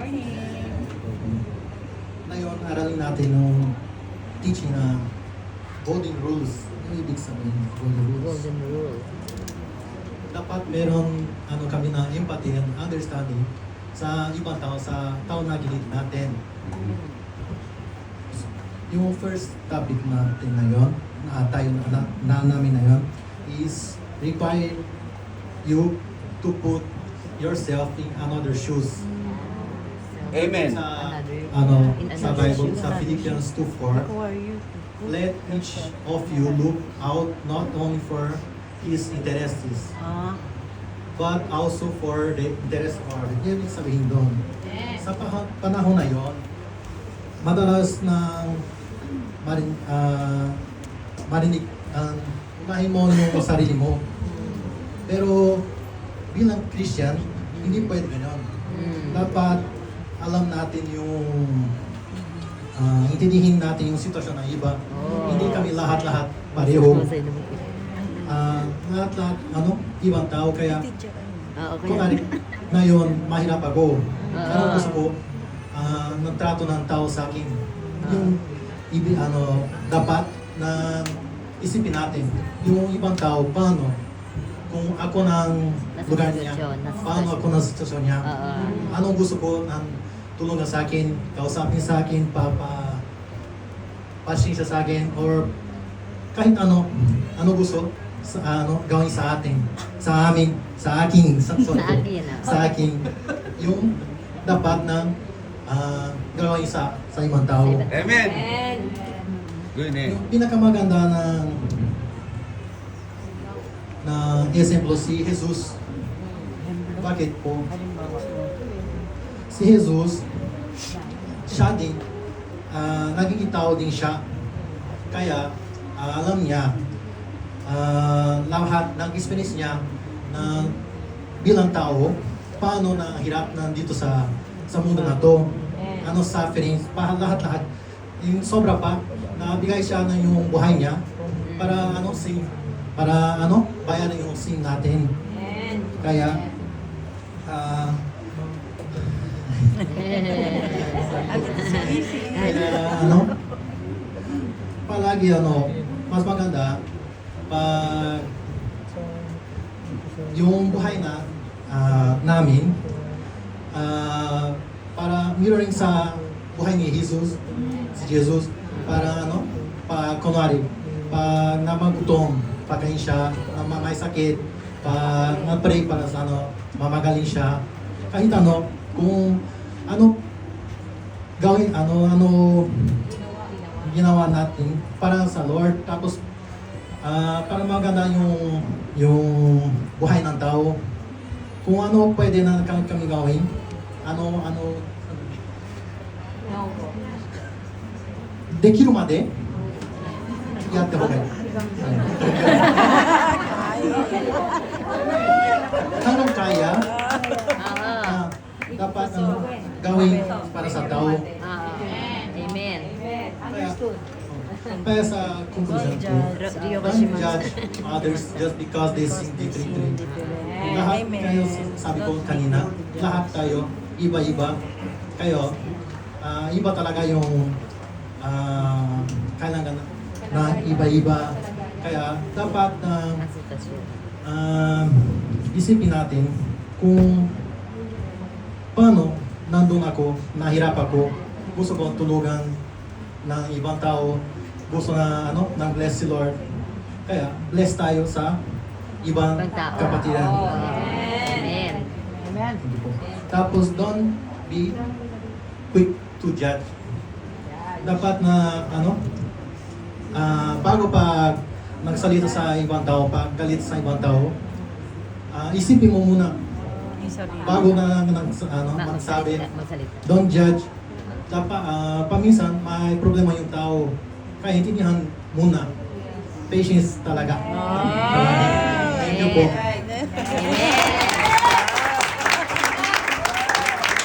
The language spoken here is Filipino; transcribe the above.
morning. Ngayon, aralin natin yung teaching na golden rules. Ano ibig sabihin ng golden rules? Golden rule. Dapat meron kami na empathy and understanding sa ibang tao, sa tao na gilid natin. Yung first topic natin ngayon, na namin ngayon, is require you to put yourself in another shoes. Amen. Sa Bible, sa Philippians 2:4, Who are you? let each of you look out not only for his interests, but also for the interest of others. Ibig sabihin doon, sa panahon na yon, madalas na marinig ang unahin mo yung sarili mo. Pero bilang Christian, hindi pwede gano'n. Dapat alam natin yung intindihin natin yung sitwasyon ng iba. Hindi kami lahat-lahat pareho. Lahat-lahat, ibang tao. Kaya, kunwari, ngayon, mahirap ako. Pero gusto ko, nagtrato ng tao sa akin. Yung, dapat na isipin natin. Yung ibang tao, paano? Kung ako ng lugar niya, paano ako ng sitwasyon niya? Anong gusto ko ng tulungan sa akin, kausapin sa akin, pasensya sa akin, or kahit ano gusto sa gawin sa atin, sa amin, sa akin, sa akin, yung dapat na gawin sa ibang tao. Amen. Good name. Yung pinakamaganda na exemplo si Jesus. Bakit po? Si Jesus, siya din, naging tao din siya. Kaya, alam niya, lahat ng experience niya na bilang tao, paano na hirap nandito sa mundo na to. Ano suffering, lahat-lahat. Yung sobra pa, nabigay siya ng yung buhay niya para bayaran yung sin natin. Kaya, palagi mas maganda pag yung buhay namin para mirroring sa buhay ni Jesus, si Jesus, para pag kunwari, pag namagutom, pagkain siya, na may sakit, pag na-pray para sa mamagaling siya, kahit kung gawin, ginawa natin para sa Lord, tapos para maganda yung buhay ng tao, kung pwede na kami gawin, dekiru made yatte hoga. Hanggang kaya, dapat gawin para sa tao. Amen. Kaya sa conclusion ko, don't judge others just because they sing differently. Lahat kayo, sabi ko kanina, lahat tayo, iba-iba. Kayo, iba talaga yung kailangan na iba-iba. Kaya dapat isipin natin kung paano nandun ako, nahirap ako, gusto ko tulungan ng ibang tao, gusto na bless si Lord. Kaya bless tayo sa ibang kapatiran. Amen. Amen. Tapos don't be quick to judge. Dapat na bago pa magsalita sa ibang tao, pag galit sa ibang tao, isipin mo muna bago na magsabi. Don't judge. Dapat paminsan may problema yung tao, kaya intindihan muna. Patience talaga. Thank you po. Amen.